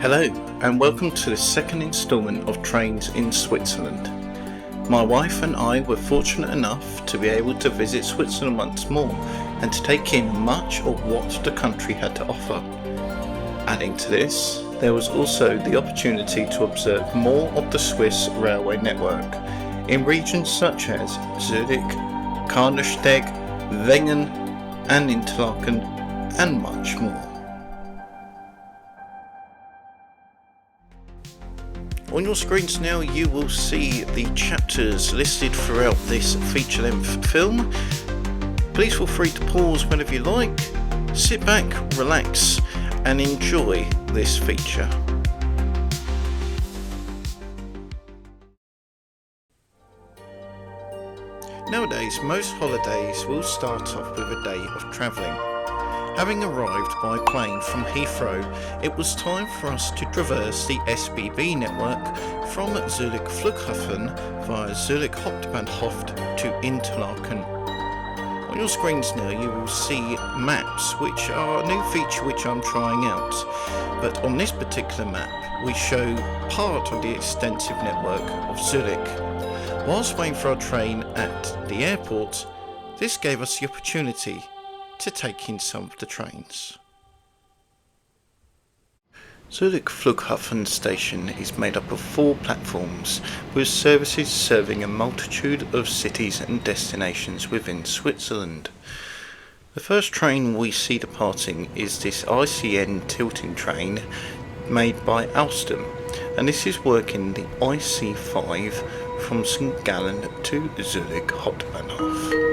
Hello and welcome to the second instalment of Trains in Switzerland. My wife and I were fortunate enough to be able to visit Switzerland once more and to take in much of what the country had to offer. Adding to this, there was also the opportunity to observe more of the Swiss railway network in regions such as Zürich, Kandersteg, Wengen and Interlaken and much more. On your screens now you will see the chapters listed throughout this feature-length film. Please feel free to pause whenever you like, sit back, relax and enjoy this feature. Nowadays most holidays will start off with a day of travelling. Having arrived by plane from Heathrow, it was time for us to traverse the SBB network from Zürich Flughafen via Zürich Hauptbahnhof to Interlaken. On your screens now you will see maps, which are a new feature which I'm trying out, but on this particular map we show part of the extensive network of Zürich. Whilst waiting for our train at the airport, this gave us the opportunity to take in some of the trains. Zürich Flughafen station is made up of 4 platforms with services serving a multitude of cities and destinations within Switzerland. The first train we see departing is this ICN tilting train made by Alstom, and this is working the IC5 from St. Gallen to Zürich Hauptbahnhof.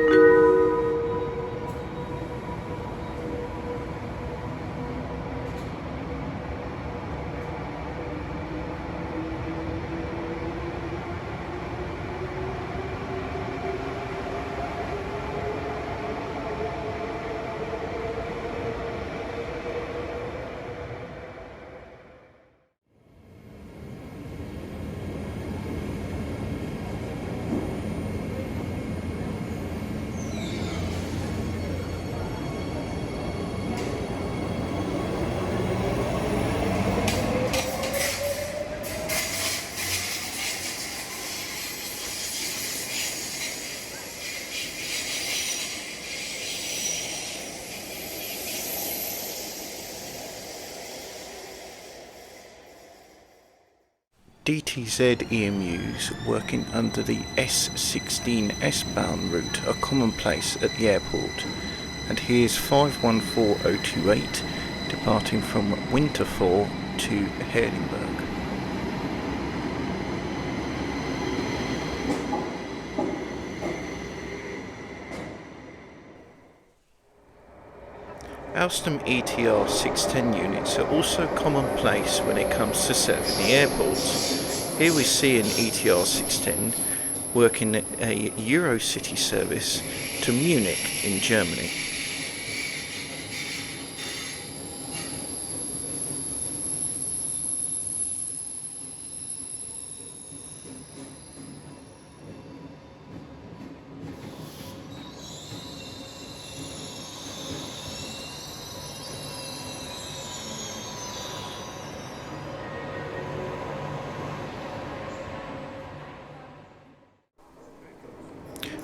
DTZ EMUs working under the S16 S-bound route are commonplace at the airport, and here's 514028 departing from Winterthur to Heidelberg. Alstom ETR 610 units are also commonplace when it comes to serving the airports. Here we see an ETR 610 working a Eurocity service to Munich in Germany.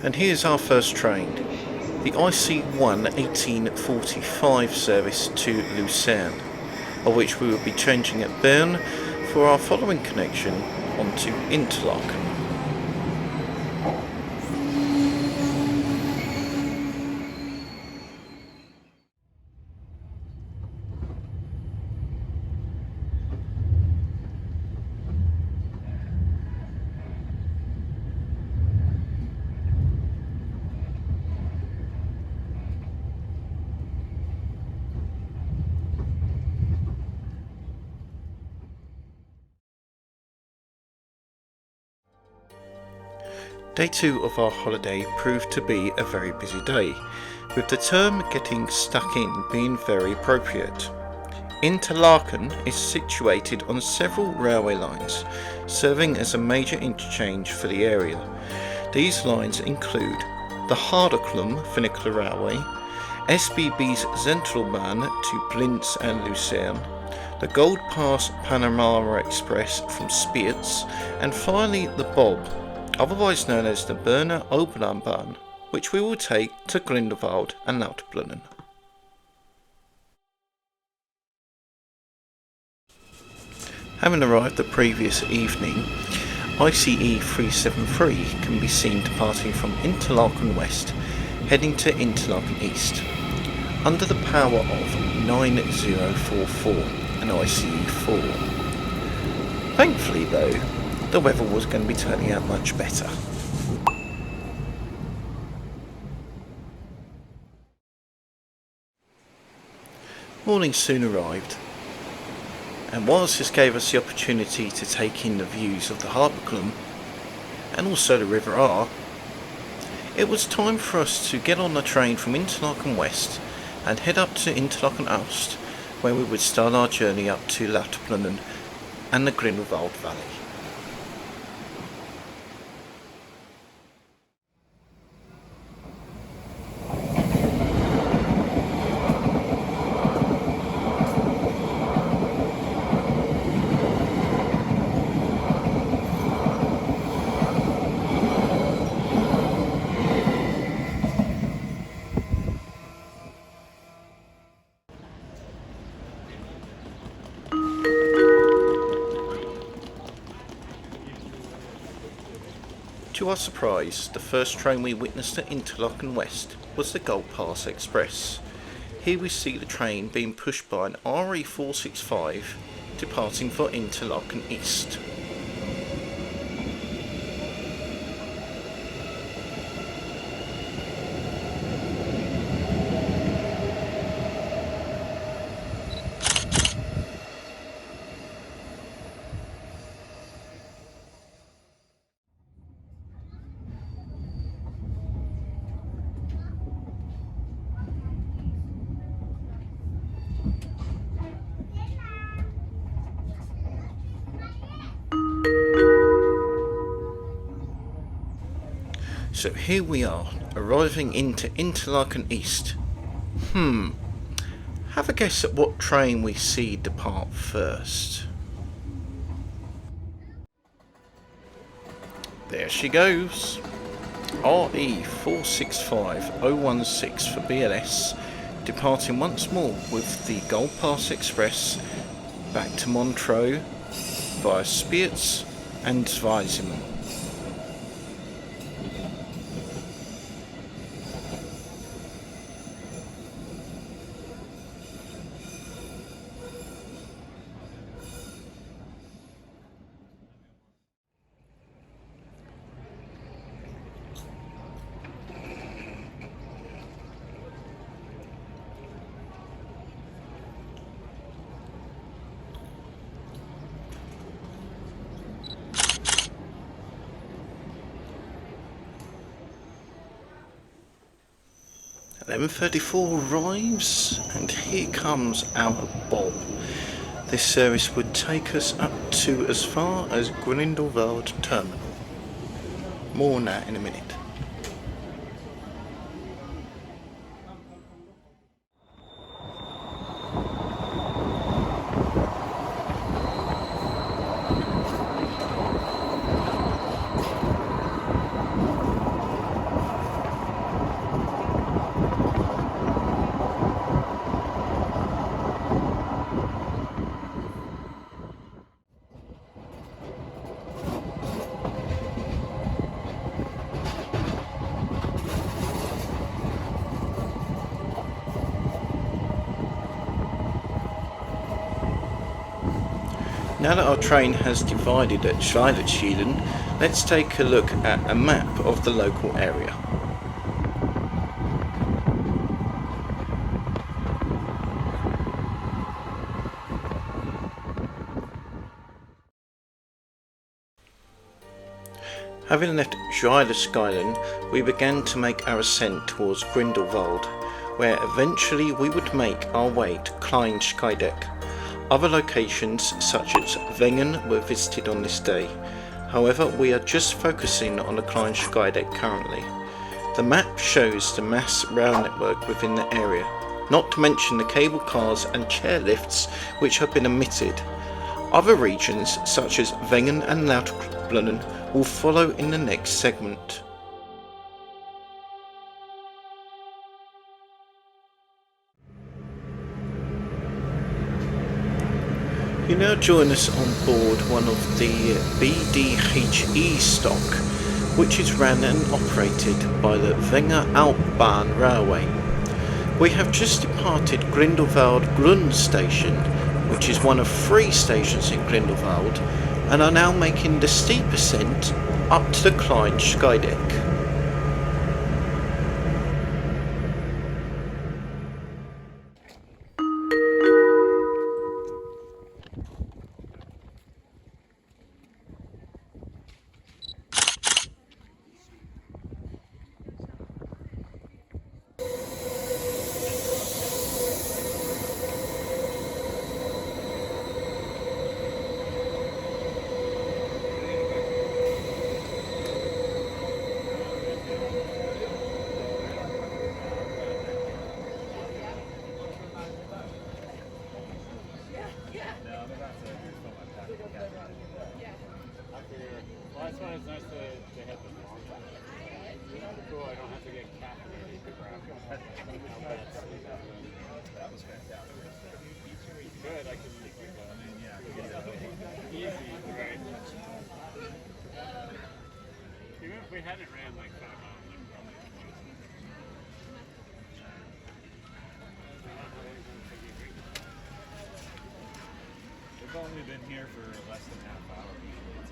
And here's our first train, the IC1 1845 service to Lucerne, of which we will be changing at Bern for our following connection onto Interlaken. Day 2 of our holiday proved to be a very busy day, with the term getting stuck in being very appropriate. Interlaken is situated on several railway lines, serving as a major interchange for the area. These lines include the Haarderklum Funicular Railway, SBB's Zentralbahn to Blinz and Lucerne, the Gold Pass Panorama Express from Spiez, and finally the Bob, otherwise known as the Berner Oberlandbahn, which we will take to Grindelwald and Lauterbrunnen. Having arrived the previous evening, ICE 373 can be seen departing from Interlaken West, heading to Interlaken East, under the power of 9044 and ICE 4. Thankfully though, the weather was going to be turning out much better. Morning soon arrived, and whilst this gave us the opportunity to take in the views of the Harbour and also the River Aar, it was time for us to get on the train from Interlaken West and head up to Interlaken Oost, where we would start our journey up to Lauterbrunnen and the Grindelwald Valley. To our surprise, the first train we witnessed at Interlaken West was the Gold Pass Express. Here we see the train being pushed by an RE465 departing for Interlaken East. So here we are, arriving into Interlaken East. Have a guess at what train we see depart first. There she goes. RE465016 for BLS, departing once more with the Gold Pass Express back to Montreux via Spiez and Zweisimmen. .11:34 arrives, and here comes our Bob. This service would take us up to as far as Grindelwald Terminal. More on that in a minute. Now that our train has divided at Scheidegg, let's take a look at a map of the local area. Having left Scheidegg, we began to make our ascent towards Grindelwald, where eventually we would make our way to Kleine Scheidegg. Other locations such as Wengen were visited on this day. However, we are just focusing on the Kleine Scheidegg currently. The map shows the mass rail network within the area, not to mention the cable cars and chairlifts which have been omitted. Other regions such as Wengen and Lauterbrunnen will follow in the next segment. You now join us on board one of the BDHE stock, which is ran and operated by the Wenger Alpbahn Railway. We have just departed Grindelwald Grund station, which is one of 3 stations in Grindelwald, and are now making the steep ascent up to the Kleine Scheidegg. That's why it's nice to hit this long time. Cool, I don't have to get caffeinated to grab it. That was fantastic. Good, I can make like that. Easy, right? Even if we hadn't ran like 5 miles, I'm probably We've only been here for less than half hour. Usually it's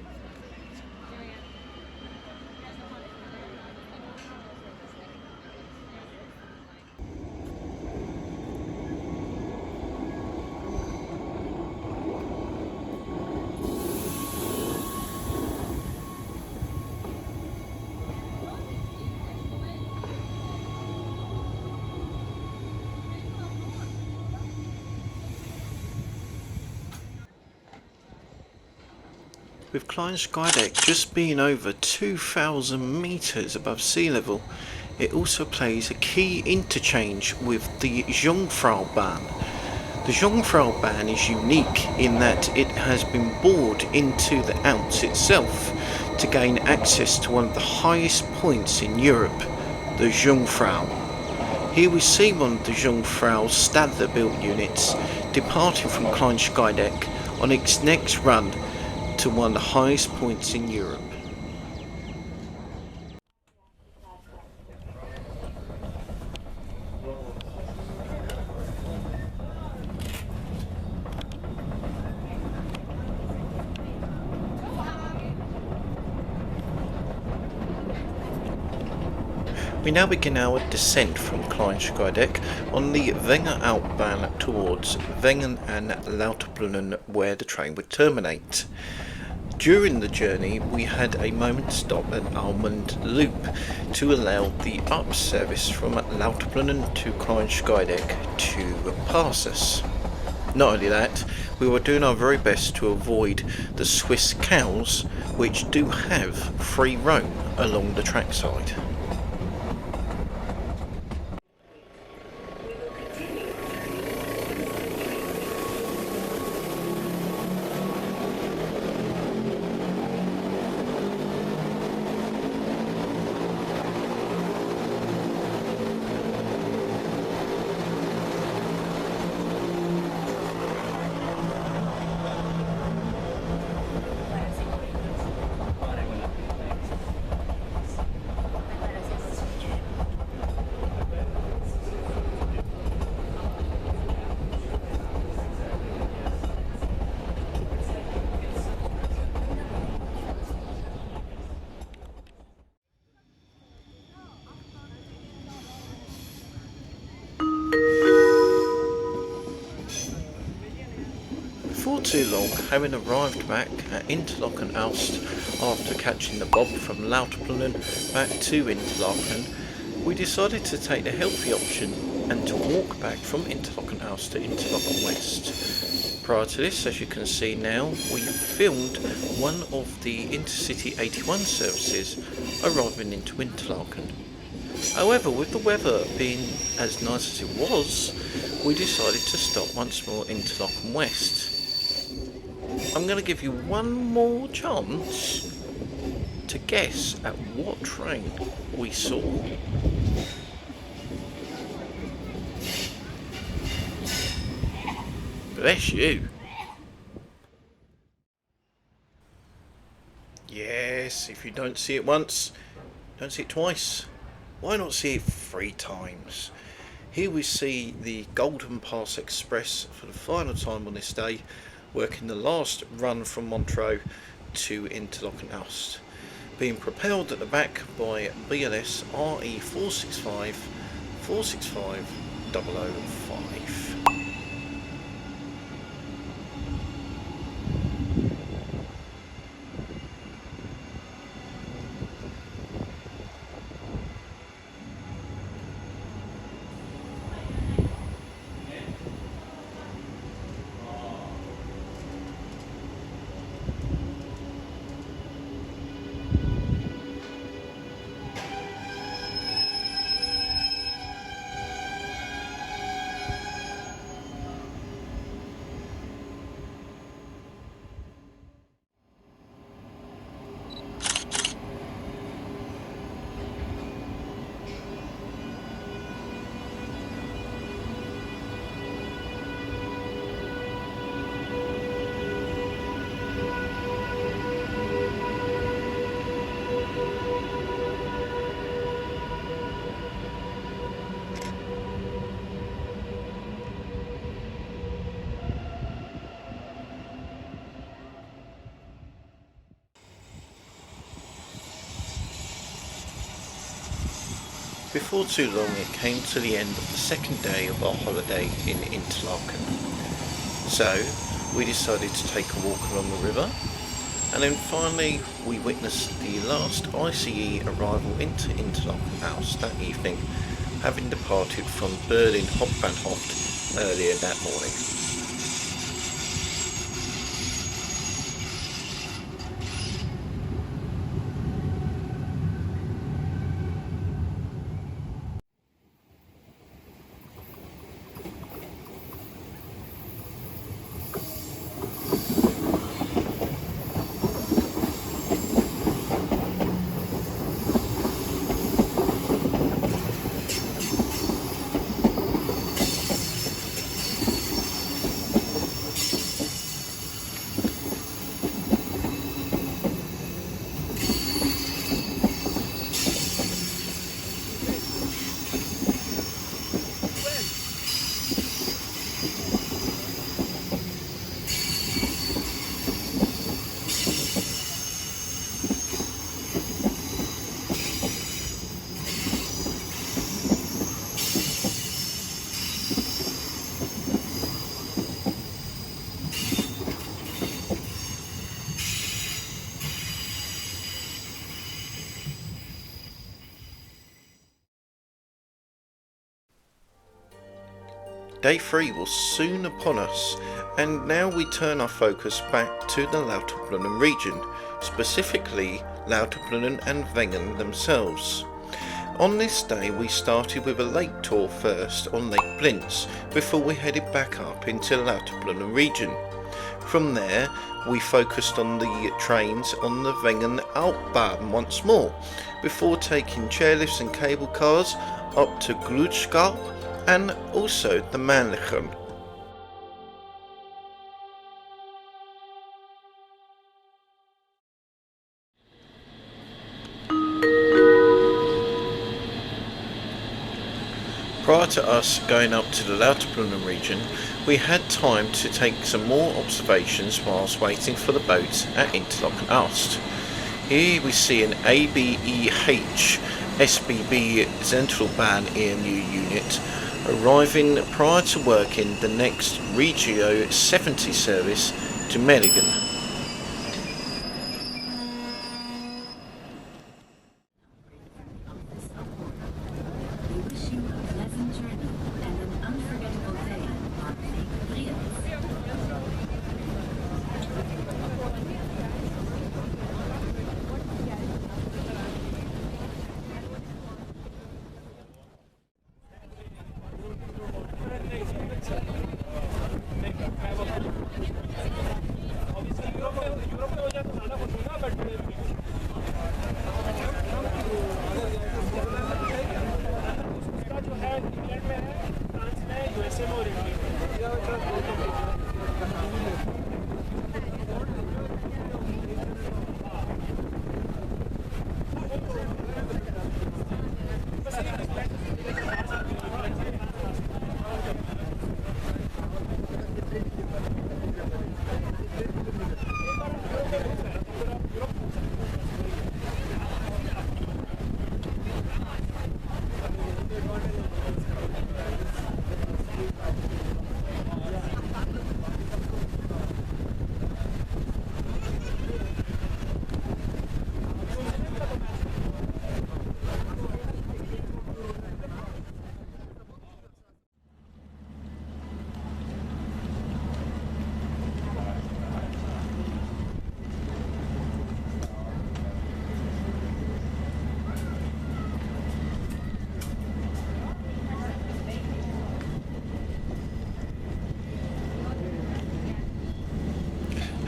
With Kleine Scheidegg just being over 2,000 metres above sea level, it also plays a key interchange with the Jungfraubahn. The Jungfraubahn is unique in that it has been bored into the Alps itself to gain access to one of the highest points in Europe, the Jungfrau. Here we see one of the Jungfrau Stadler built units departing from Kleine Scheidegg on its next run to one of the highest points in Europe. We now begin our descent from Kleine Scheidegg on the Wenger Alpbahn towards Wengen and Lauterbrunnen, where the train would terminate. During the journey we had a moment's stop at Almond Loop to allow the up service from Lauterbrunnen to Kleine Scheidegg to pass us. Not only that, we were doing our very best to avoid the Swiss cows, which do have free roam along the trackside. Before too long, having arrived back at Interlaken Aalst after catching the bob from Lauterbrunnen back to Interlaken, we decided to take the healthy option and to walk back from Interlaken Aalst to Interlaken West. Prior to this, as you can see now, we filmed one of the Intercity 81 services arriving into Interlaken. However, with the weather being as nice as it was, we decided to stop once more in Interlaken West. I'm going to give you one more chance to guess at what train we saw. Bless you. Yes, if you don't see it once, don't see it twice. Why not see it 3 times? Here we see the Golden Pass Express for the final time on this day, working the last run from Montreux to Interlaken Ust, being propelled at the back by BLS RE 465 005. Before too long it came to the end of the second day of our holiday in Interlaken. So we decided to take a walk along the river, and then finally we witnessed the last ICE arrival into Interlaken House that evening, having departed from Berlin Hauptbahnhof earlier that morning. Day 3 was soon upon us, and now we turn our focus back to the Lauterbrunnen region, specifically Lauterbrunnen and Wengen themselves. On this day we started with a lake tour first on Lake Blintz before we headed back up into the Lauterbrunnen region. From there we focused on the trains on the Wengen Altbahn once more, before taking chairlifts and cable cars up to Glutschkalp and also the Mannlichen. Prior to us going up to the Lauterbrunnen region, we had time to take some more observations whilst waiting for the boat at Interlaken Ust. Here we see an ABEH SBB Zentralbahn EMU unit arriving prior to working the next Regio 70 service to Meiringen.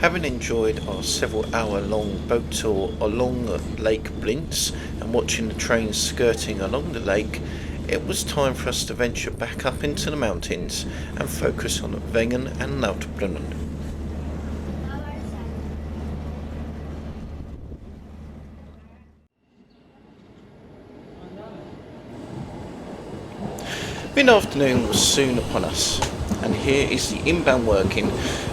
Having enjoyed our several-hour-long boat tour along Lake Blintz and watching the trains skirting along the lake, it was time for us to venture back up into the mountains and focus on Wengen and Lauterbrunnen. Mid-afternoon was soon upon us, and here is the inbound working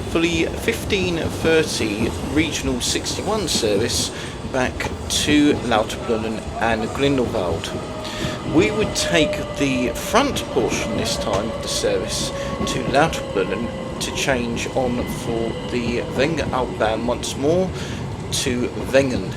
for the 15:30 Regional 61 service back to Lauterbrunnen and Grindelwald. We would take the front portion this time of the service to Lauterbrunnen to change on for the Wengen outbound once more to Wengen.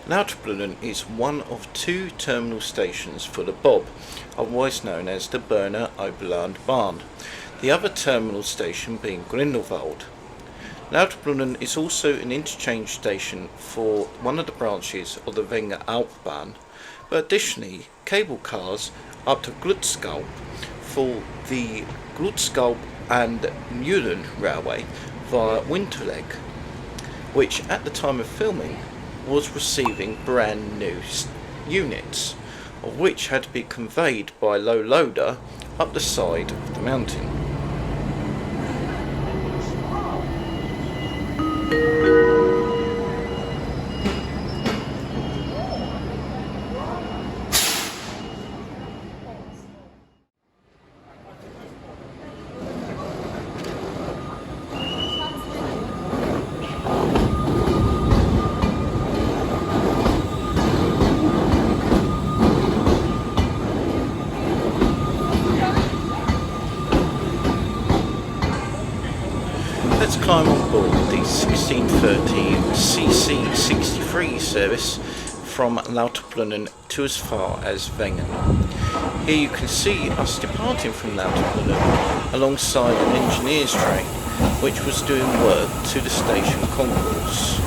Lauterbrunnen is one of two terminal stations for the Bob, otherwise known as the Berner Oberlandbahn, the other terminal station being Grindelwald. Lauterbrunnen is also an interchange station for one of the branches of the Wengen Outbahn, but additionally cable cars up to Glutskaup for the Glutskaup and Mühlen railway via Winterleg, which at the time of filming was receiving brand new units, of which had to be conveyed by low loader up the side of the mountain. Let's climb on board the 1630 CC63 service from Lauterbrunnen to as far as Wengen. Here you can see us departing from Lauterbrunnen alongside an engineer's train which was doing work to the station concourse.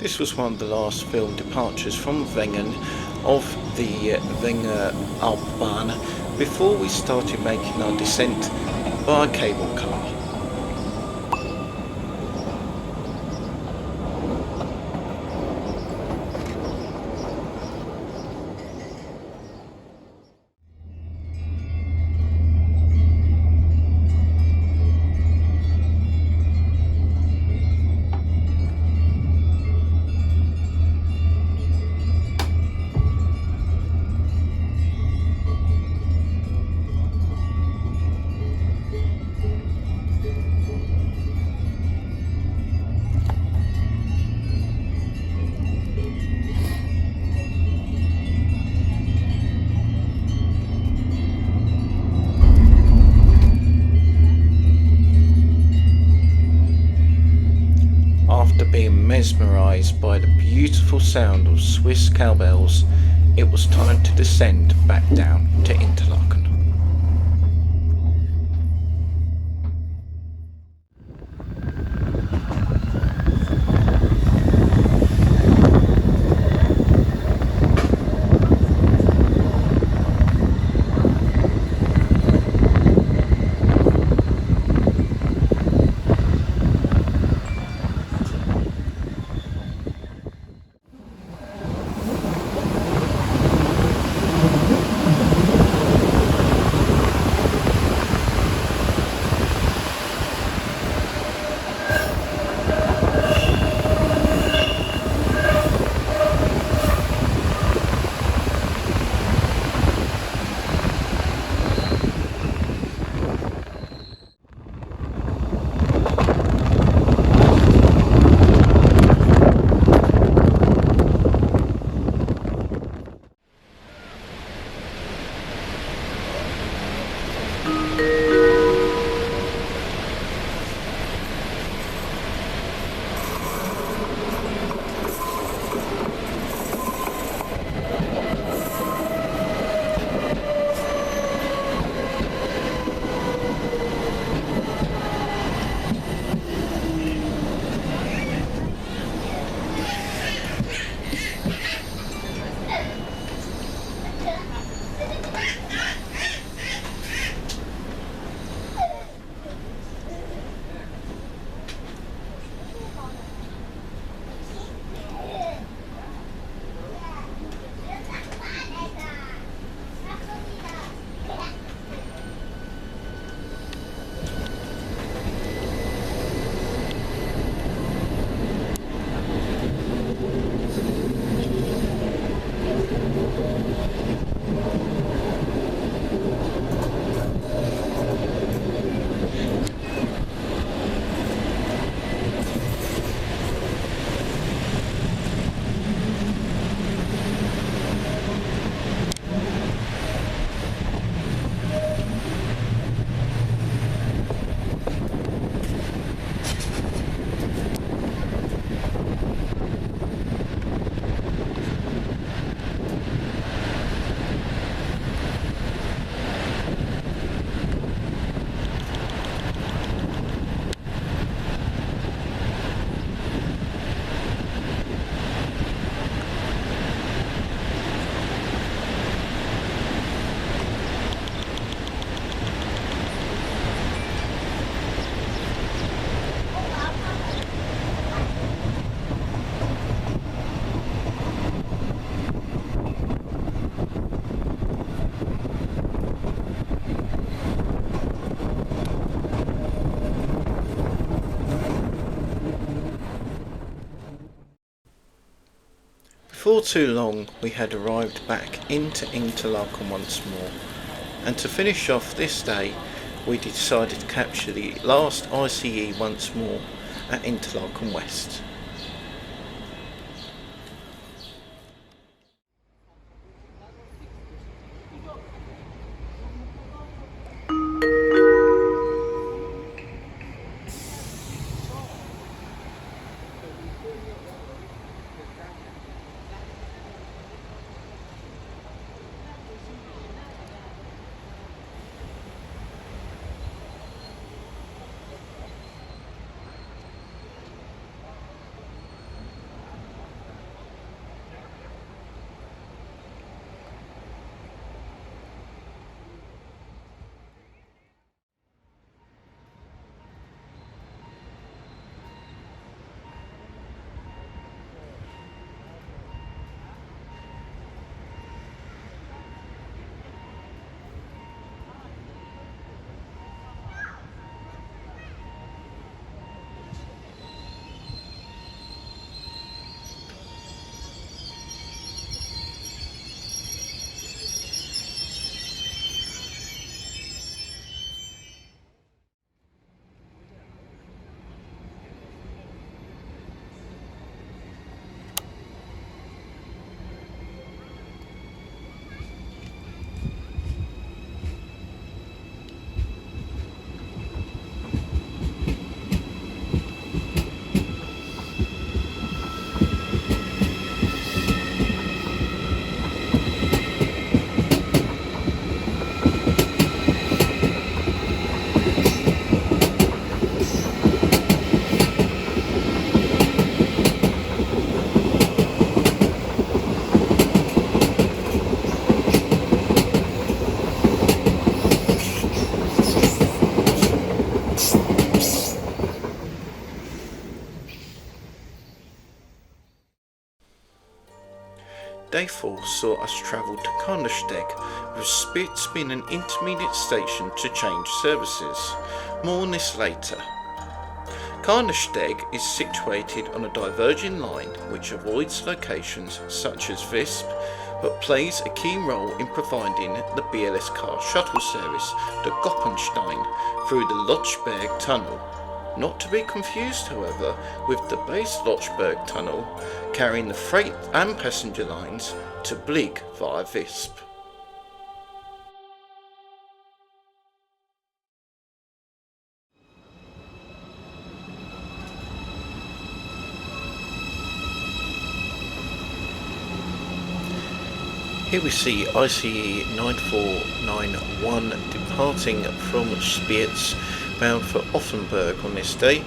This was one of the last film departures from Wengen of the Wenger Autobahn before we started making our descent by cable car. After being mesmerised by the beautiful sound of Swiss cowbells, it was time to descend back down to Interlaken. Before too long we had arrived back into Interlaken once more, and to finish off this day we decided to capture the last ICE once more at Interlaken West. day 4 saw us travel to Kandersteg, with Spiez being an intermediate station to change services. More on this later. Kandersteg is situated on a diverging line which avoids locations such as Visp, but plays a key role in providing the BLS car shuttle service to Goppenstein through the Lauterbrunnen tunnel. Not to be confused, however, with the base Lauterbrunnen tunnel carrying the freight and passenger lines to Blig via Visp. Here we see ICE 9491 departing from Spiez, bound for Offenburg on this day.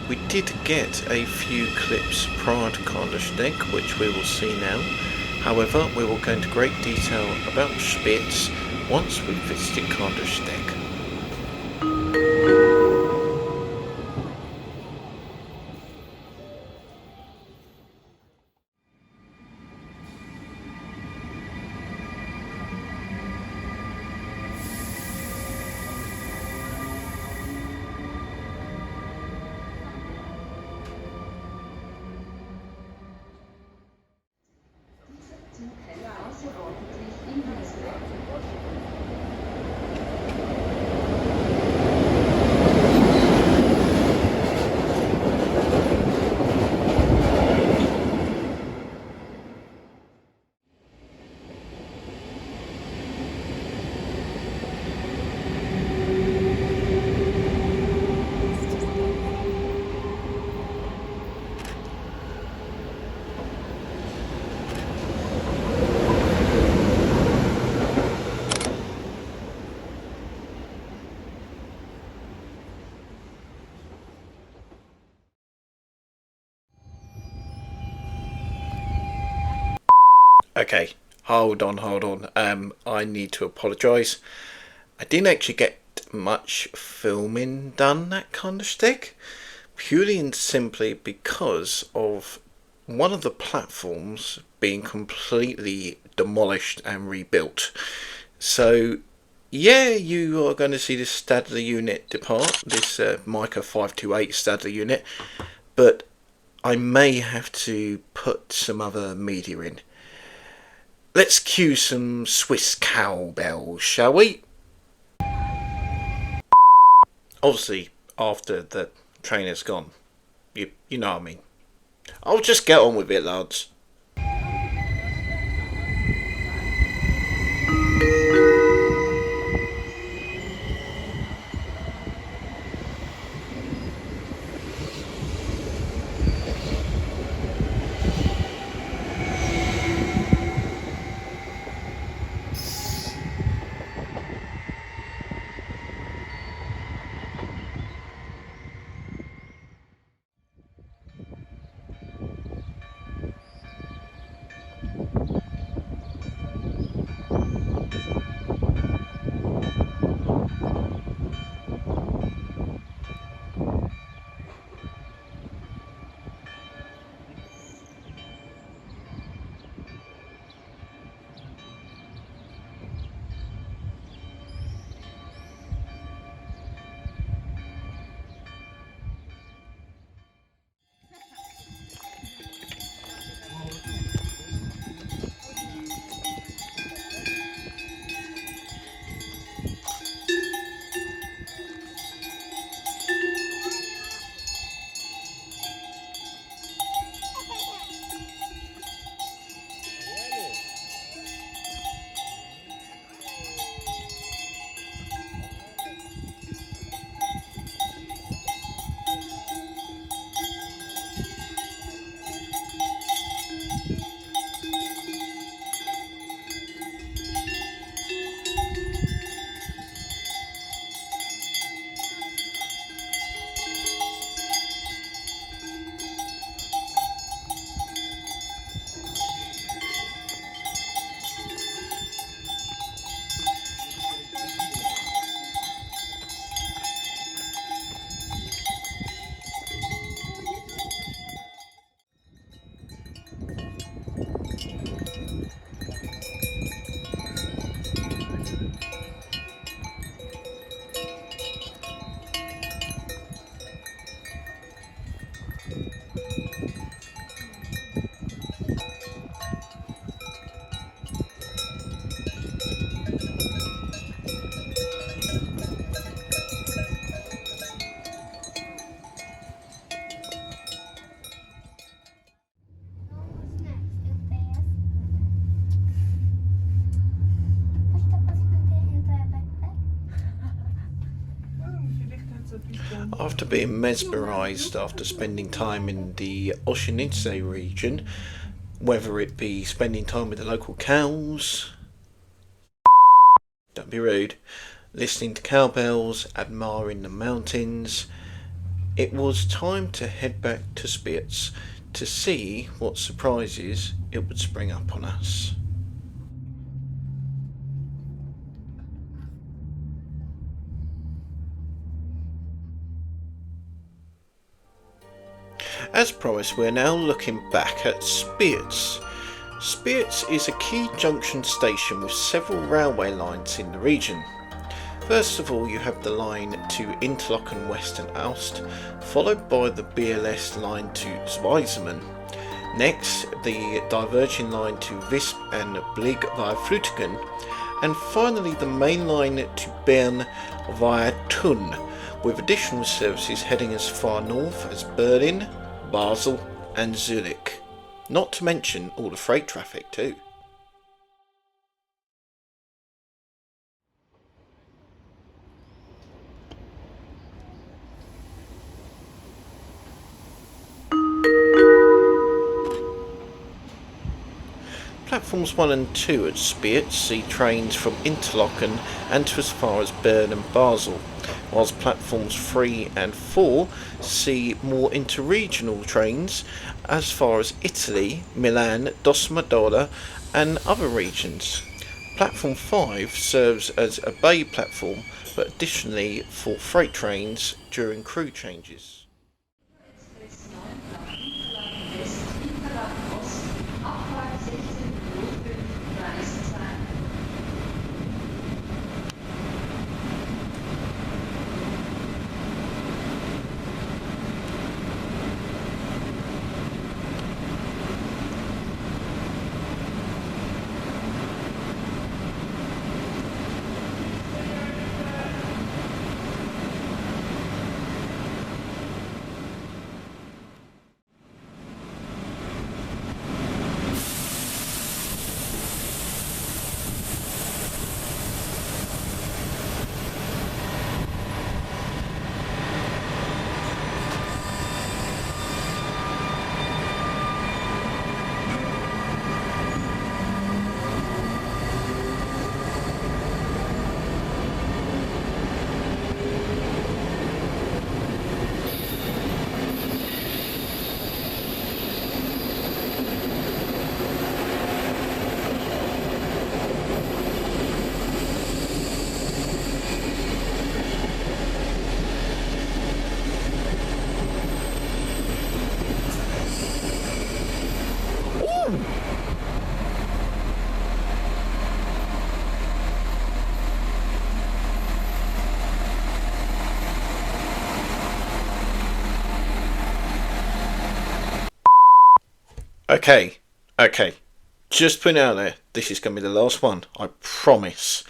We did get a few clips prior to Kandersteg, which we will see now. However, we will go into great detail about Spiez once we've visited Kandersteg. Okay, hold on. I need to apologise. I didn't actually get much filming done at Kandersteg, purely and simply because of one of the platforms being completely demolished and rebuilt. So, yeah, you are going to see this Stadler unit depart, this Mica 528 Stadler unit, but I may have to put some other media in. Let's cue some Swiss cowbells, shall we? Obviously, after the train has gone. You know what I mean. I'll just get on with it, lads. After being mesmerised after spending time in the Oshinitse region, whether it be spending time with the local cows, don't be rude, listening to cowbells, admiring the mountains, it was time to head back to Spiez to see what surprises it would spring up on us. As promised, we're now looking back at Spiez. Spiez is a key junction station with several railway lines in the region. First of all, you have the line to Interlaken West and Oost, followed by the BLS line to Zweisimmen. Next, the diverging line to Visp and Blig via Flughafen, and finally the main line to Bern via Thun, with additional services heading as far north as Berlin, Basel and Zurich. Not to mention all the freight traffic too. Platforms 1 and 2 at Spiez see trains from Interlaken and to as far as Bern and Basel, whilst platforms 3 and 4 see more interregional trains as far as Italy, Milan, Dosmadora and other regions. Platform 5 serves as a bay platform, but additionally for freight trains during crew changes. Okay, just putting it out there, this is going to be the last one, I promise.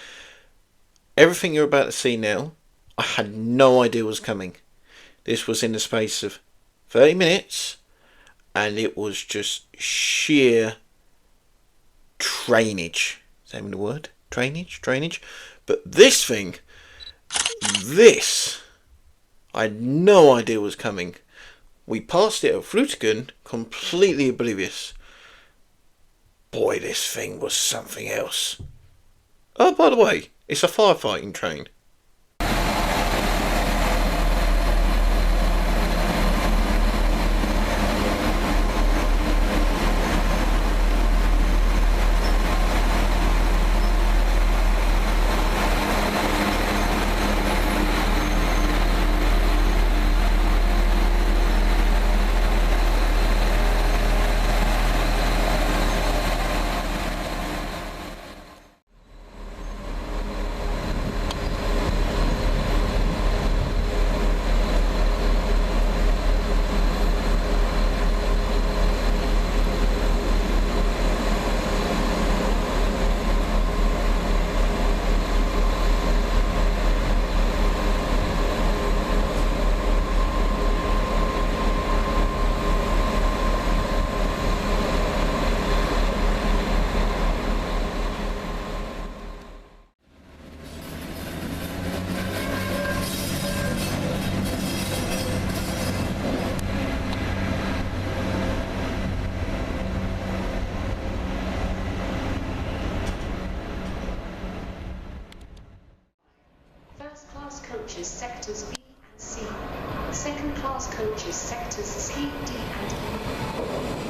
Everything you're about to see now, I had no idea was coming. This was in the space of 30 minutes, and it was just sheer trainage. Is that even the word? Trainage? But this thing, I had no idea was coming. We passed it at Flughafen, completely oblivious. Boy, this thing was something else. Oh, by the way, it's a firefighting train. coaches sectors B and C. Second class coaches sectors C, D and E.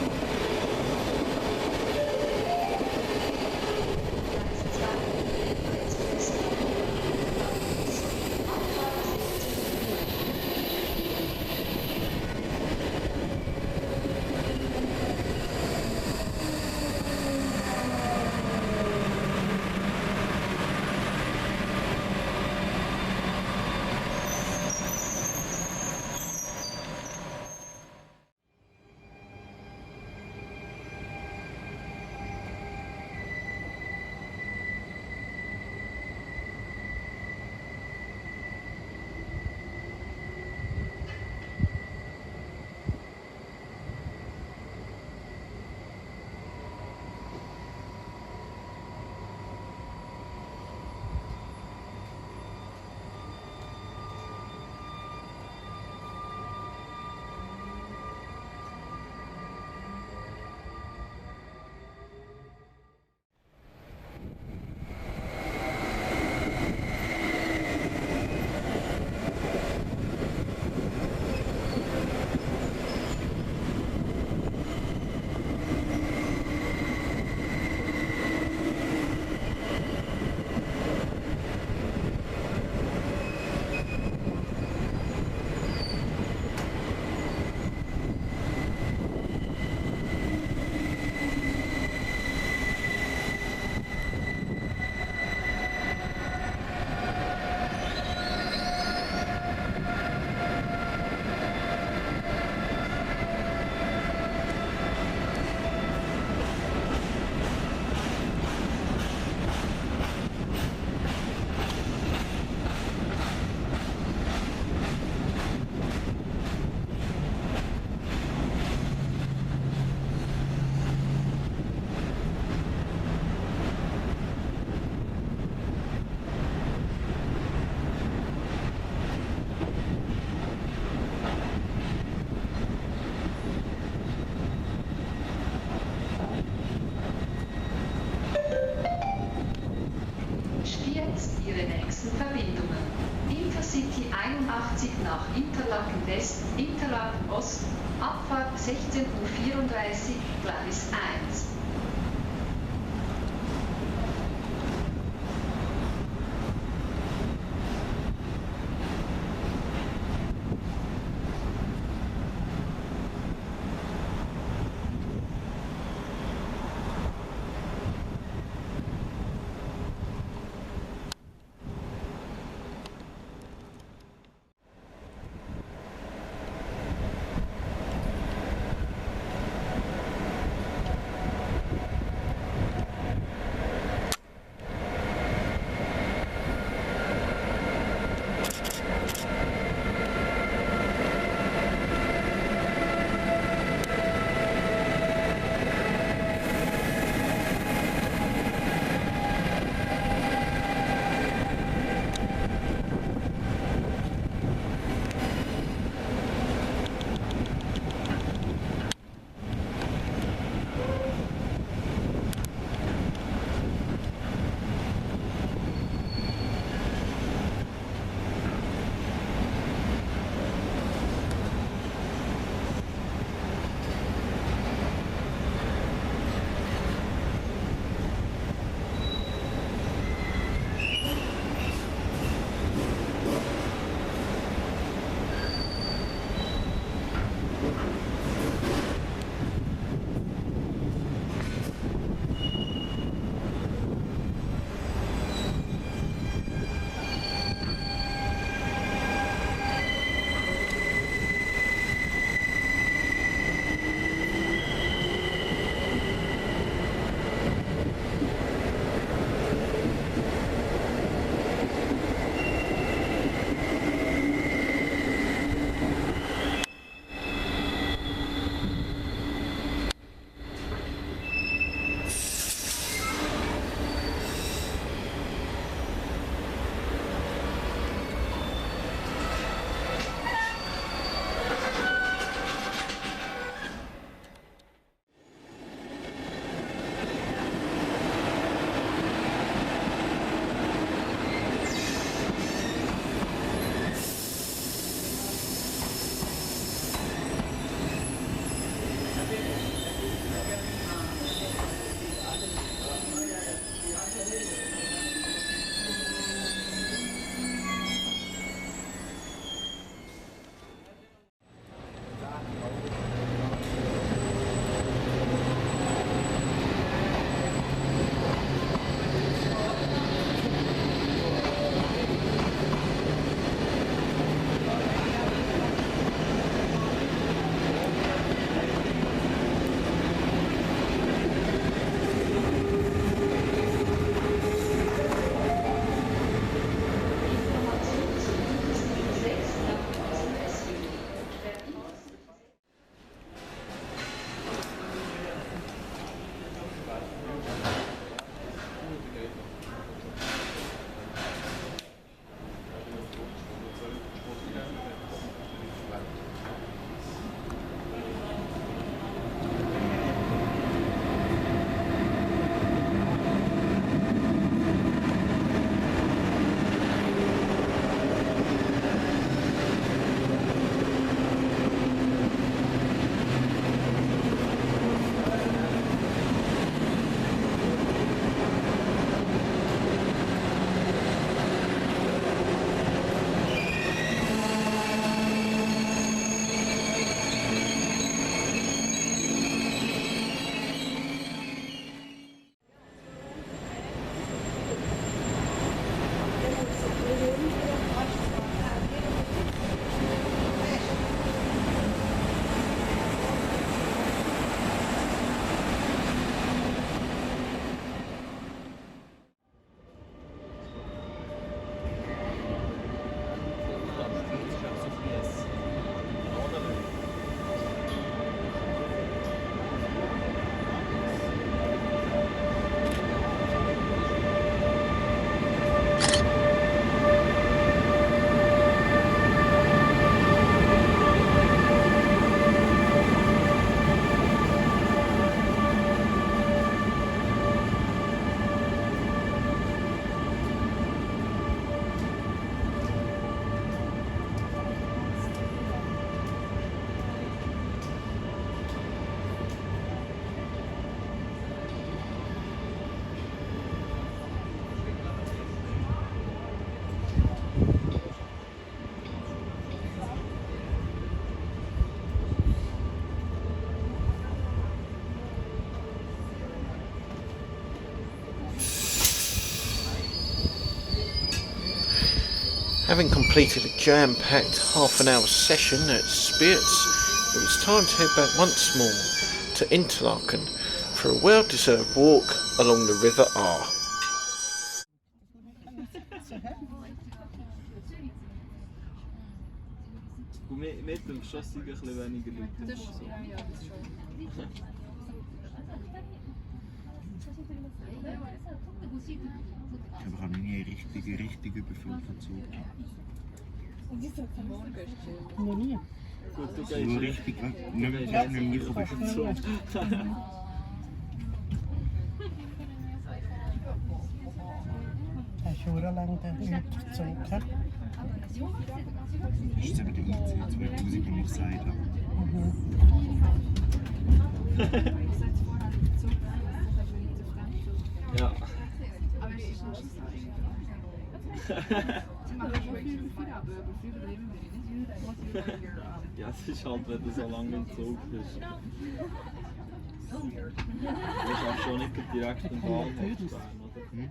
Ihre nächsten Verbindungen. Intercity 81 nach Interlaken West, Interlaken Ost, Abfahrt 16:34 Uhr, Gleis 1. Having completed a jam-packed half-an-hour session at Spiez, it was time to head back once more to Interlaken for a well-deserved walk along the River Aar. Mit dem Schuss ein bisschen weniger Leute. Ich habe nie richtig überfüllten Zug. Noch nie. Gut, du gehst Nur richtig, nicht mehr kommst. Das ist schon lang der Zug. Das ist aber der IC 2000, den ich gesagt habe. Ja. Ja, es ist halt, wenn du so lange im Zug bist. Du schaffst schon nicht direkt den Bahnhof fahren, oder?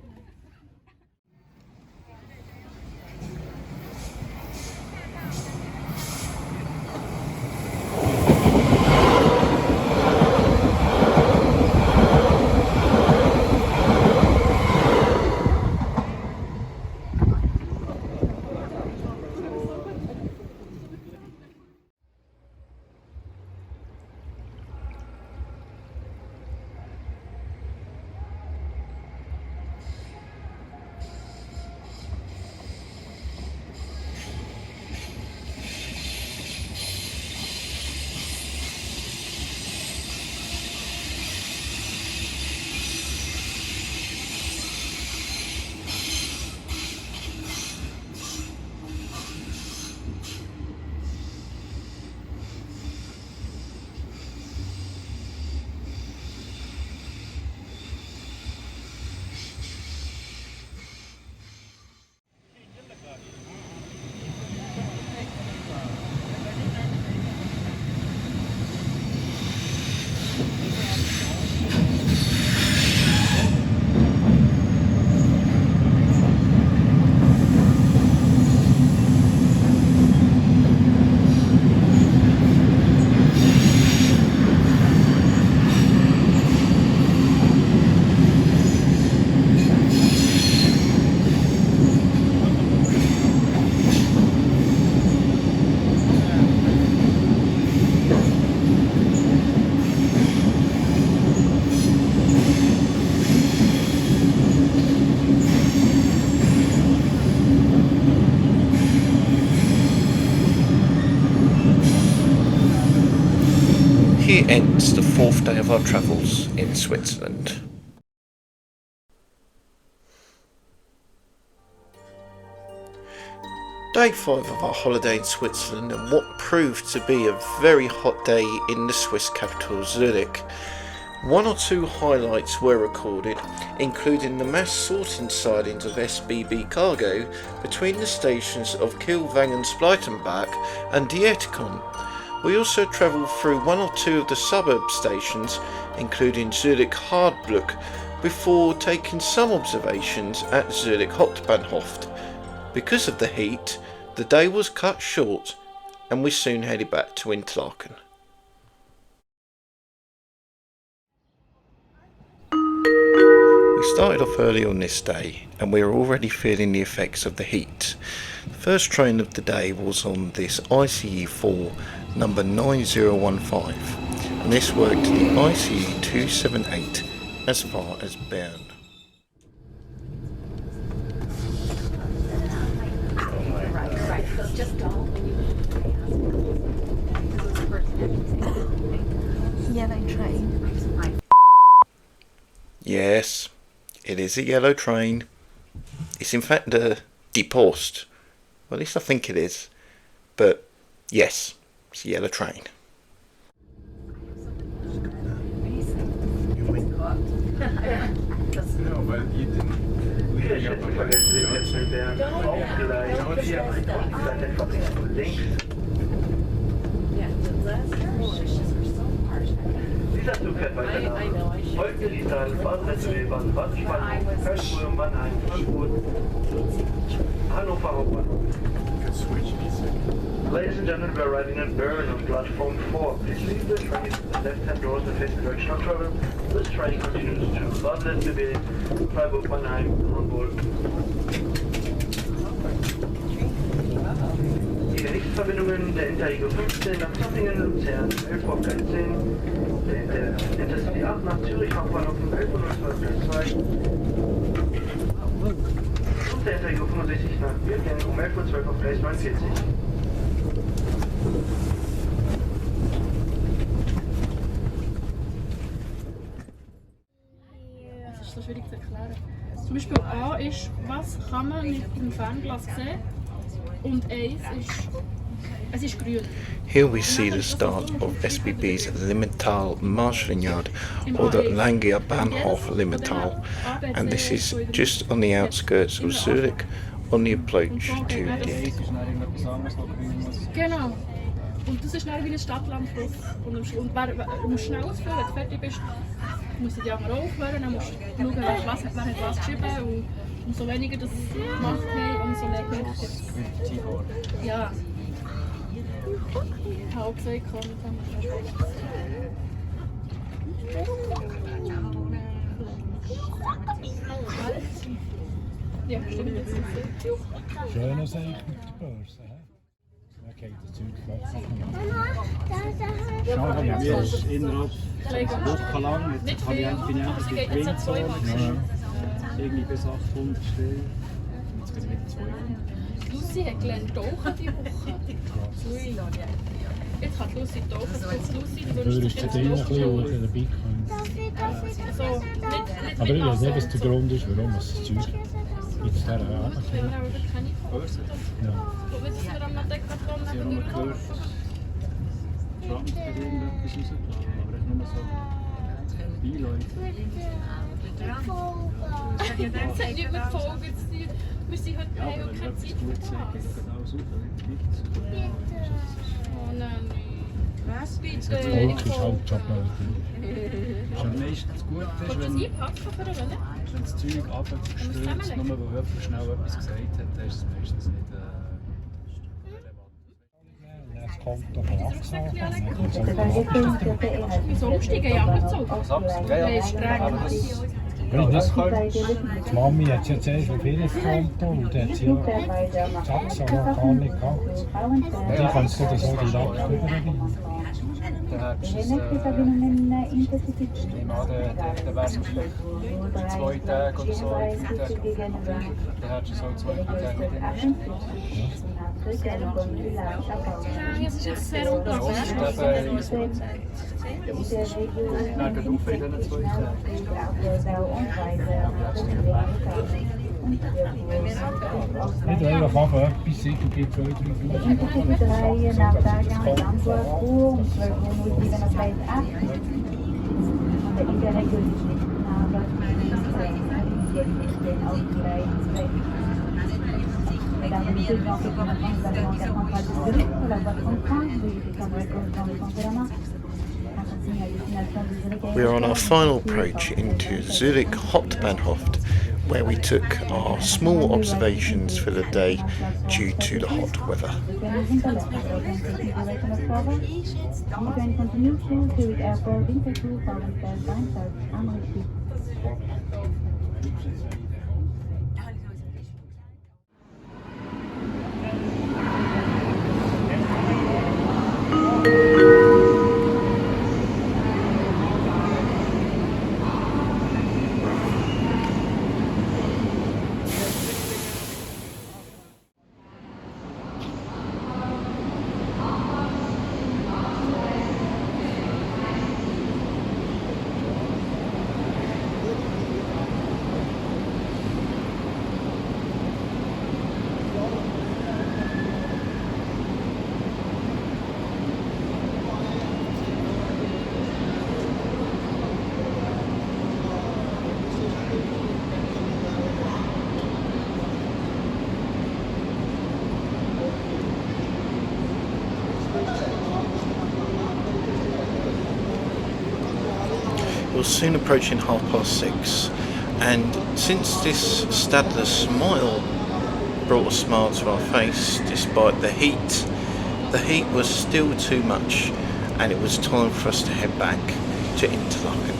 Here ends the fourth day of our travels in Switzerland. Day 5 of our holiday in Switzerland, and what proved to be a very hot day in the Swiss capital Zurich. One or two highlights were recorded, including the mass sorting sidings of SBB cargo between the stations of Kiel, Wengen, Spleitenbach and Dietikon. We also travelled through one or two of the suburb stations, including Zurich Hardbrück, before taking some observations at Zurich Hauptbahnhof. Because of the heat, the day was cut short and we soon headed back to Interlaken. We started off early on this day and we were already feeling the effects of the heat. The first train of the day was on this ICE 4 number 9015, and this worked the ICE 278 as far as Bern. Yellow train. Yes, it is a yellow train. It's in fact a Die Post. Well, at least I think it is. But yes, it's a yellow train. No, but you didn't. Dieser Zug fährt weiter nach. Folgende Liedern, Bahnreservierern, Bahnspannung, Karlsruhe, Mannheim, Frankfurt, Hannover Hauptbahnhof. Ladies and gentlemen, we are arriving in Bern on platform 4. Please leave the train left-hand doors and face the direction of travel. This train continues to Baden-Württemberg, Freiburg, Mannheim, Hamburg. Die Nächstverbindungen der Interregio 15 nach Zottingen, Luzern, 11 auf Gleis 10, der Intercity 8 nach Zürich Hauptbahnhof um 11 Uhr auf Gleis 2 und der Interregio 65 nach Wengen um 11:12 Uhr auf Gleis 49. Das ist so schwierig zu erklären. Zum Beispiel A ist, was kann man mit dem Fernglas sehen? Und 1 ist, es ist grün. Here we see the start of SBB's Limmental marshalling yard, or the Langia Bahnhof Limmental, and this is just on the outskirts of Zurich on the approach to the Genau. Und das ist dann wie ein Stadtlandfluss. Und wer muss schnell ausfüllen, wenn du fertig bist, musst du die anderen aufhören, dann musst du schauen, wer hat was geschrieben und umso weniger das gemacht haben, umso mehr Glück gibt es. Ja. Ich habe auch gesagt, ja, stimmt jetzt nicht. Schöner Seich mit der Börse. Da geht das Zeug Wir ist innerhalb einer Woche lang, jetzt habe ich eigentlich Gewinnszahl, irgendwie bis 800 Stellen. Jetzt geht es mit 200. Lucy hat gelernt tauchen diese Woche. Jetzt kann Lucy tauchen, Lucy, du würdest jetzt ein bisschen dabei also, aber ich weiß nicht, was der Grund ist, warum es das Zeug jetzt da runterkommt. Wir haben aber keine Kosten. Ja. Wo wissen wir am Decathlon neben Ich habe noch gehört, Trump hat irgendetwas rausgelassen, aber echt nur so Beileute. Das hat nicht mit Folgen zu tun. Wir sind heute Ja, aber keine wenn wir Zeit etwas für gut sehen, das. geht es genau so, dann gibt es. Oh nein. Das Volk ist halt schon mal. Aber meistens das Gute ist, Kannst du das wenn einpacken für eine Welle? das Zeug abgestürzt, nur weil jemand schnell etwas gesagt hat, dann ist es meistens nicht relevant. Es kommt doch ein Wieso umsteigen? Ja, abgezogen. Nein, ist streng. Die Mami hat jetzt erst auf ihr Konto und hat sie ja Sachsen noch gar nicht gehabt. Und die kannst du das auch direkt übernehmen. Dann hättest du es, ich nehme an, der wäre es vielleicht 2 Tage oder so, 3 Tage. Dann hättest du es auch 2 Tage nicht investiert. Ja, es ist jetzt sehr unglaublich. Dann geht auf in diesen 2 Tagen. Nicht einfach auf etwas sagen, gibt 2, 3, 4. We are on our final approach into Zurich Hauptbahnhof, where we took our small observations for the day due to the hot weather. was soon approaching 6:30, and since this Stadler smile brought a smile to our face despite the heat was still too much, and it was time for us to head back to Interlaken.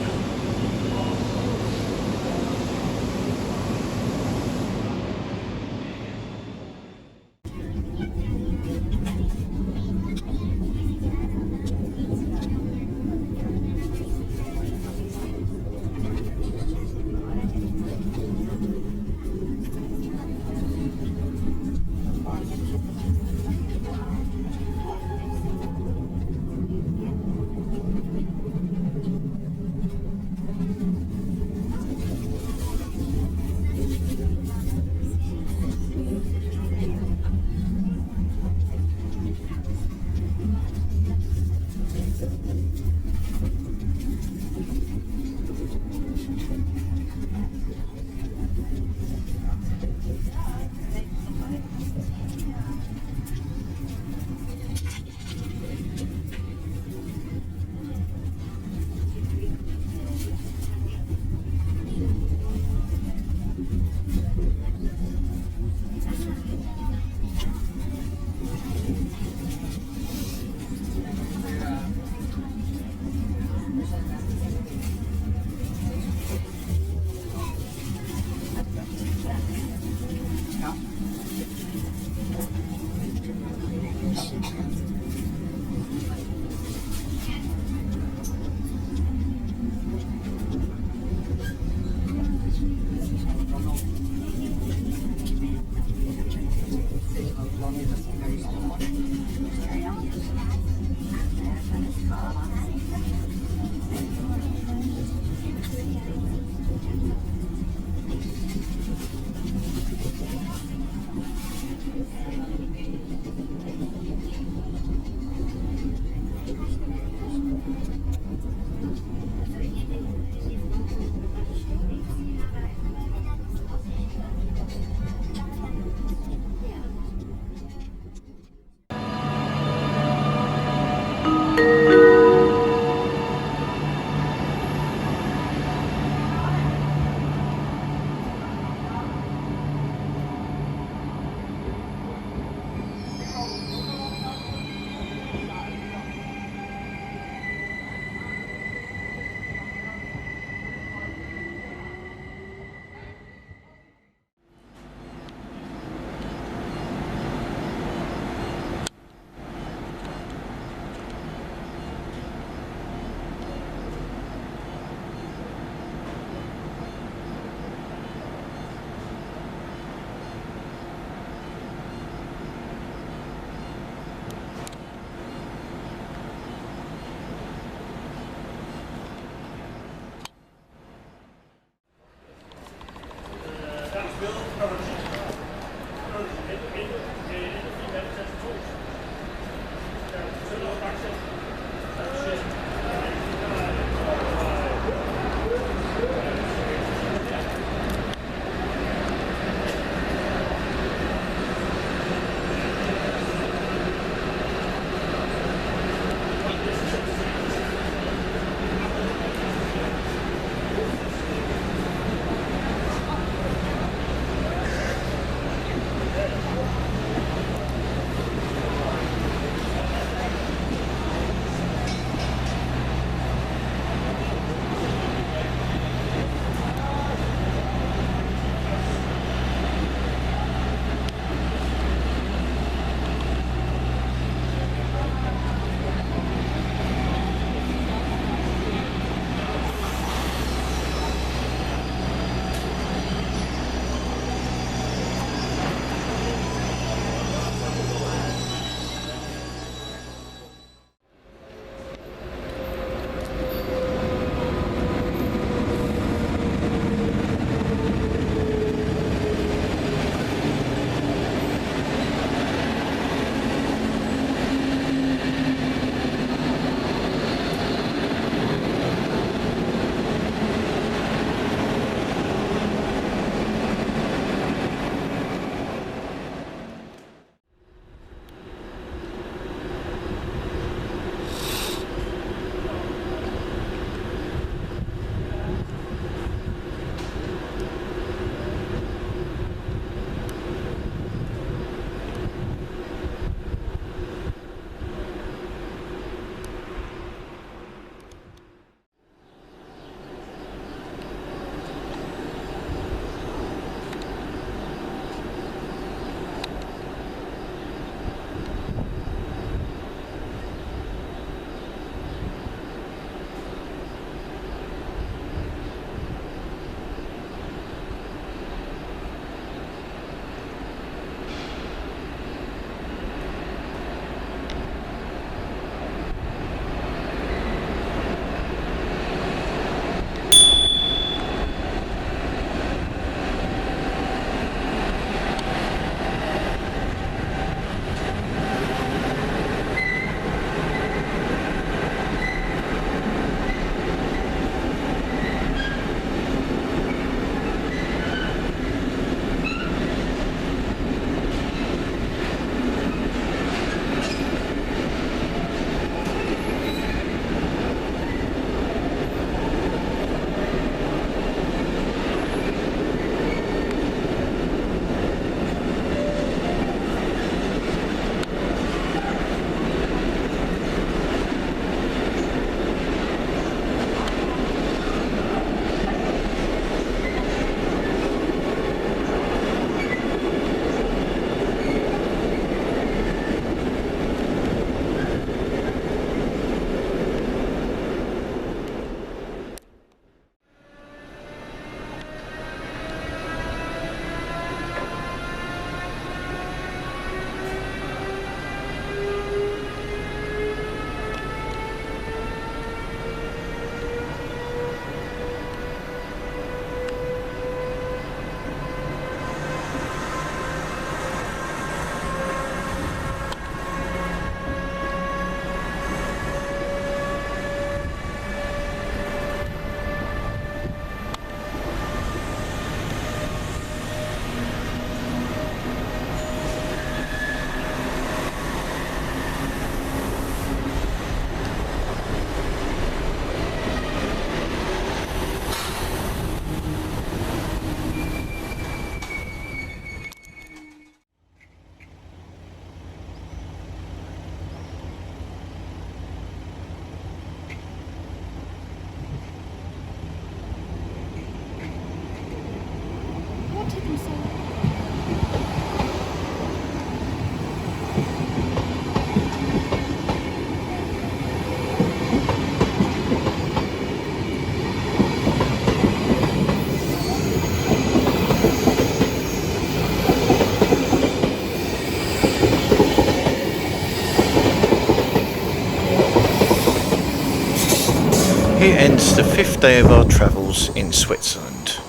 Here ends the 5th day of our travels in Switzerland.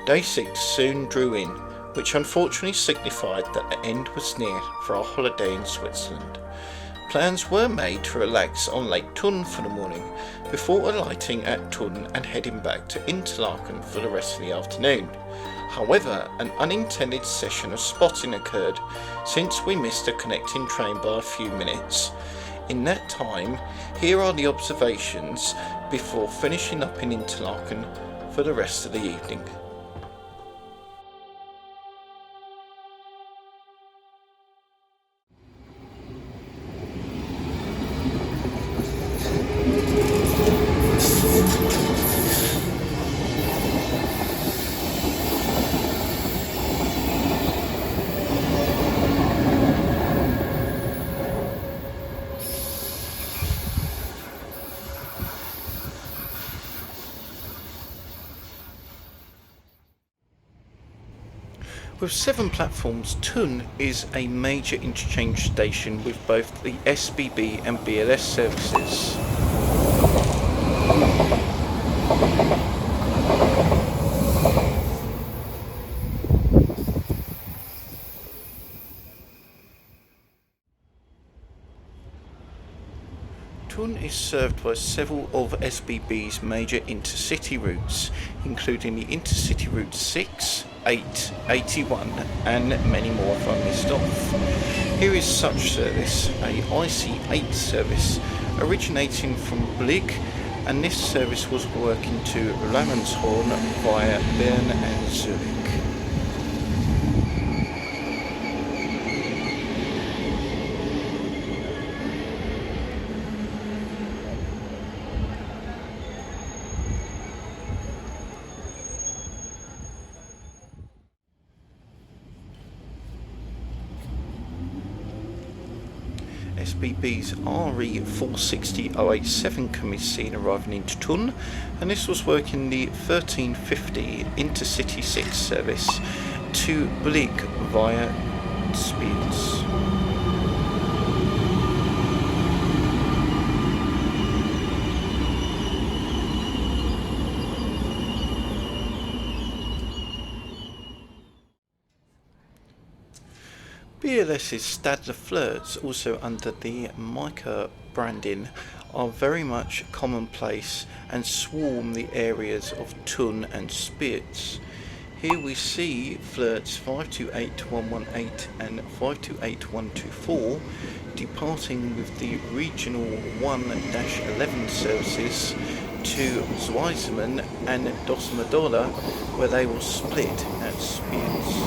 Day 6 soon drew in, which unfortunately signified that the end was near for our holiday in Switzerland. Plans were made to relax on Lake Thun for the morning, before alighting at Thun and heading back to Interlaken for the rest of the afternoon. However, an unintended session of spotting occurred, since we missed a connecting train by a few minutes. In that time, here are the observations before finishing up in Interlaken for the rest of the evening. With 7 platforms, Thun is a major interchange station with both the SBB and BLS services. Thun is served by several of SBB's major intercity routes, including the Intercity Route 6, 8, 81 and many more if I missed off. Here is such service, a IC8 service originating from Blig, and this service was working to Ravensholm via Bern and Zurich. SBB's RE 460-087 can be seen arriving into Thun, and this was working the 1350 Intercity 6 service to Blig via Spiez. BLS's Stadler flirts, also under the Mica branding, are very much commonplace and swarm the areas of Thun and Spiez. Here we see flirts 528118 and 528124 departing with the regional 1-11 services to Zweisimmen and Dosmadola, where they will split at Spiez.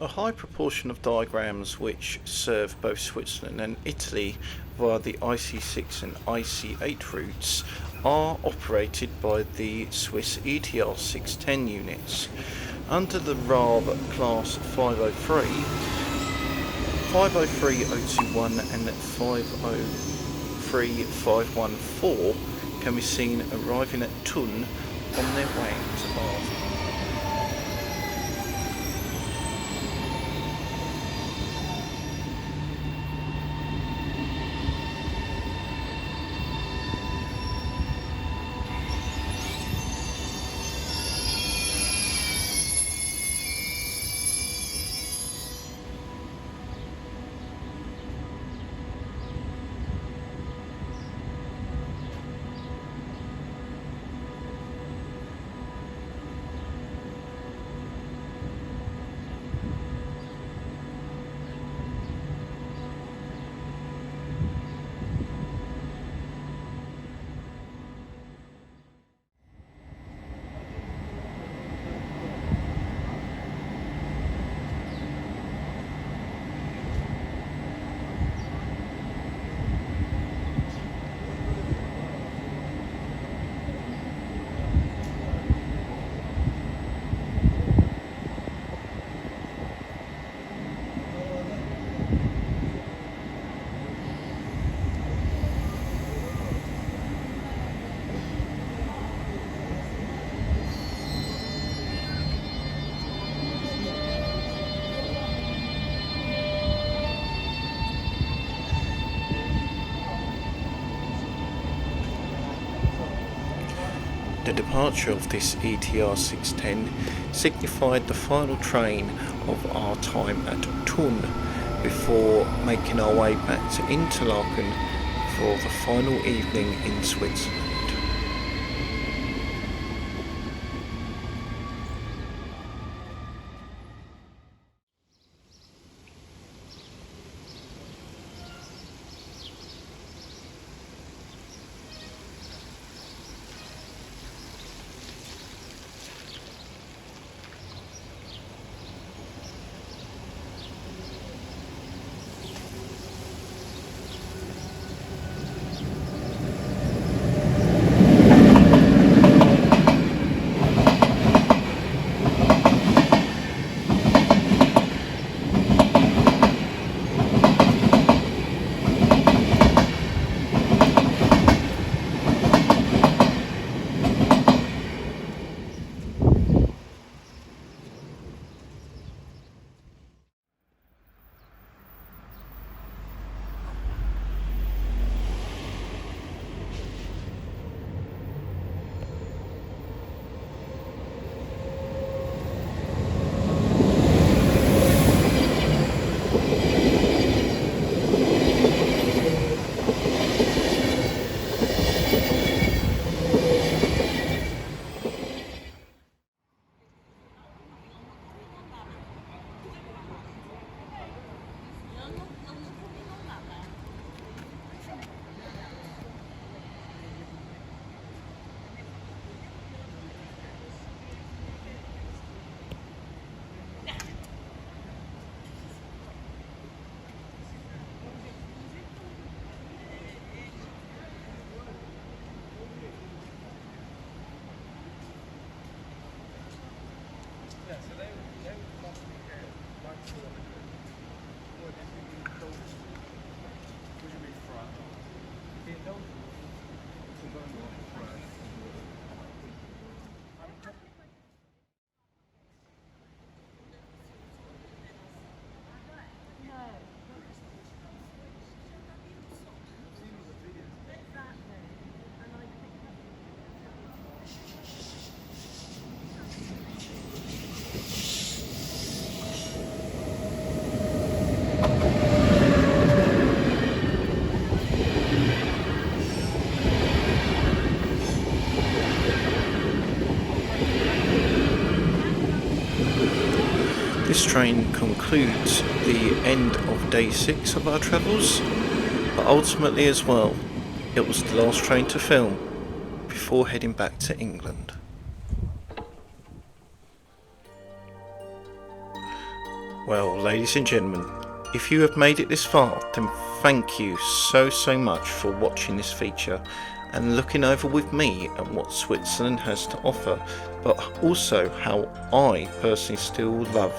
A high proportion of diagrams which serve both Switzerland and Italy via the IC6 and IC8 routes are operated by the Swiss ETR 610 units. Under the RAB class 503, 503021 and 503514 can be seen arriving at Thun on their way to Basel. The departure of this ETR 610 signified the final train of our time at Thun before making our way back to Interlaken for the final evening in Switzerland. This train concludes the end of day 6 of our travels, but ultimately as well, it was the last train to film before heading back to England. Well, ladies and gentlemen, if you have made it this far, then thank you so much for watching this feature and looking over with me at what Switzerland has to offer, but also how I personally still love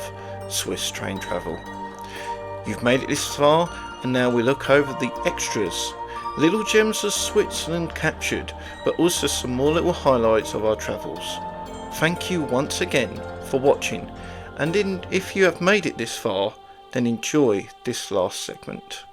Swiss train travel. You've made it this far, and now we look over the extras, little gems of Switzerland captured, but also some more little highlights of our travels. Thank you once again for watching, and if you have made it this far, then enjoy this last segment.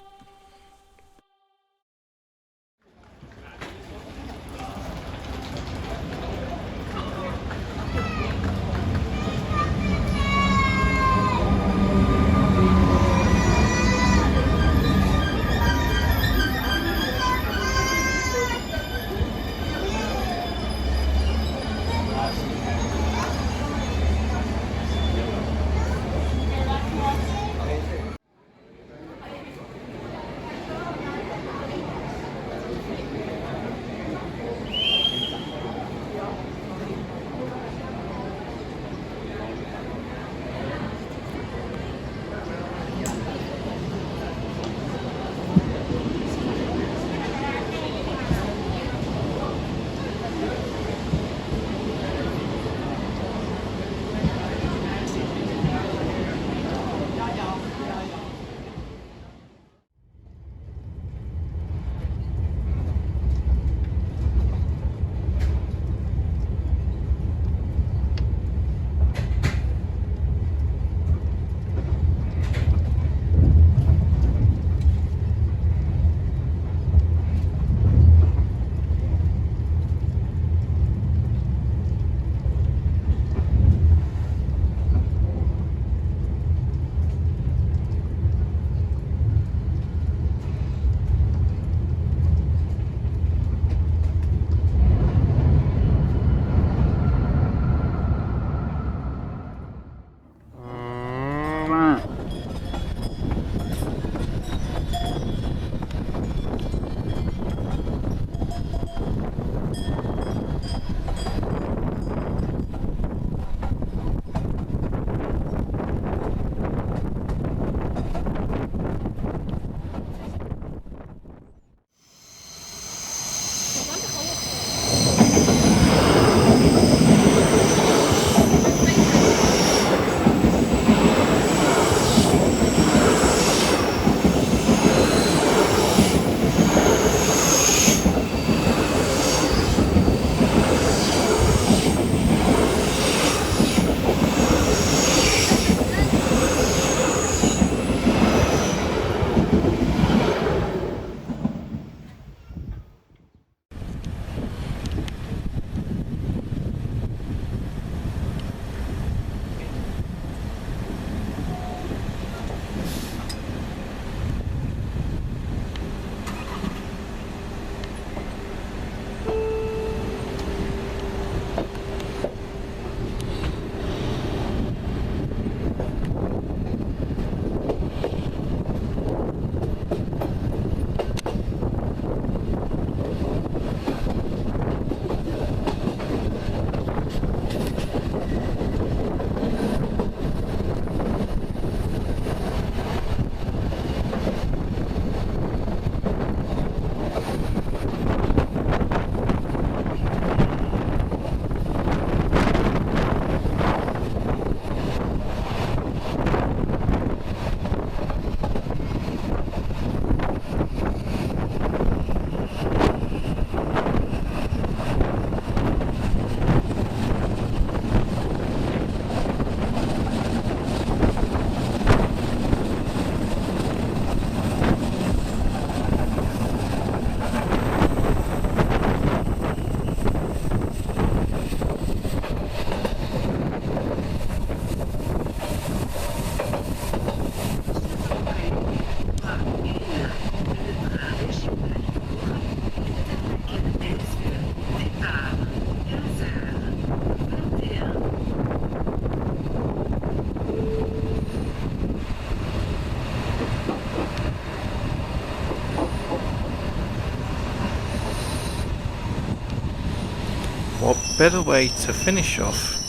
better way to finish off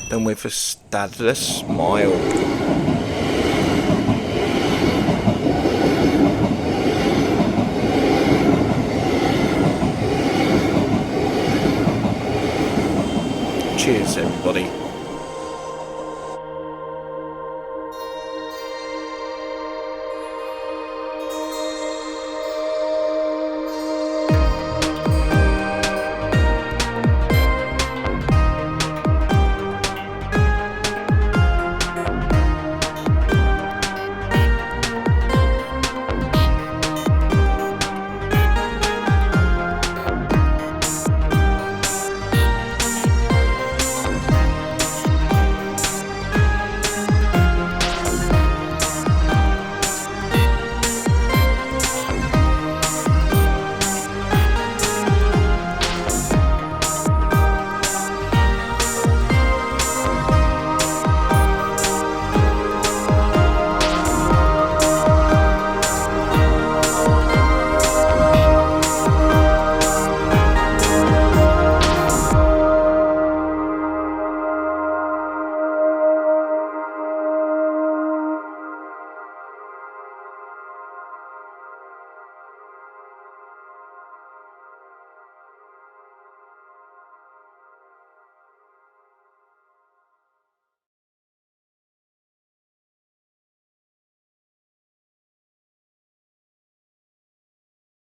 than with a Stadler smile. Cheers everybody.